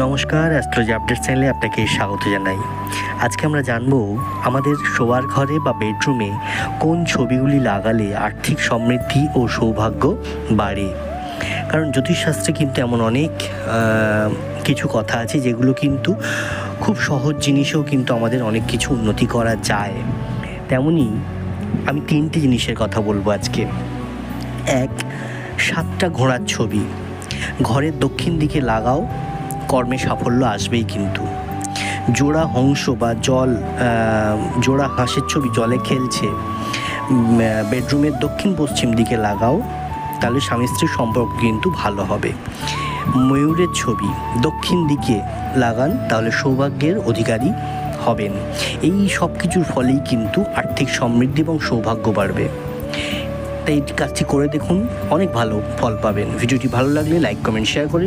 নমস্কার, astrology update চ্যানেলে আপনাকে স্বাগত জানাই। আজকে আমরা জানবো আমাদের শোয়ার ঘরে বা বেডরুমে কোন ছবিগুলি লাগালে আর্থিক সমৃদ্ধি ও সৌভাগ্য বাড়ে। কারণ জ্যোতিষশাস্ত্রে কিন্তু এমন অনেক কিছু কথা আছে যেগুলো কিন্তু খুব সহজ জিনিসেও কিন্তু আমাদের অনেক কিছু উন্নতি করা যায়। তেমনই আমি 3টে জিনিসের কথা বলবো আজকে। 1, 7টা ঘোড়ার ছবি ঘরের দক্ষিণ দিকে লাগাও, কর্মে সাফল্য আসবেই কিন্তু। জোড়া হংস বা জোড়া হাঁসের ছবি জলে খেলছে বেডরুমের দক্ষিণ পশ্চিম দিকে লাগাও, তাহলে স্বামী স্ত্রীর সম্পর্ক কিন্তু ভালো হবে। ময়ূরের ছবি দক্ষিণ দিকে লাগান, তাহলে সৌভাগ্যের অধিকারী হবেন। এই সব কিছুর ফলেই কিন্তু আর্থিক সমৃদ্ধি এবং সৌভাগ্য বাড়বে। তাই এই কাজটি করে দেখুন, অনেক ভালো ফল পাবেন। ভিডিওটি ভালো লাগলে লাইক, কমেন্ট, শেয়ার করে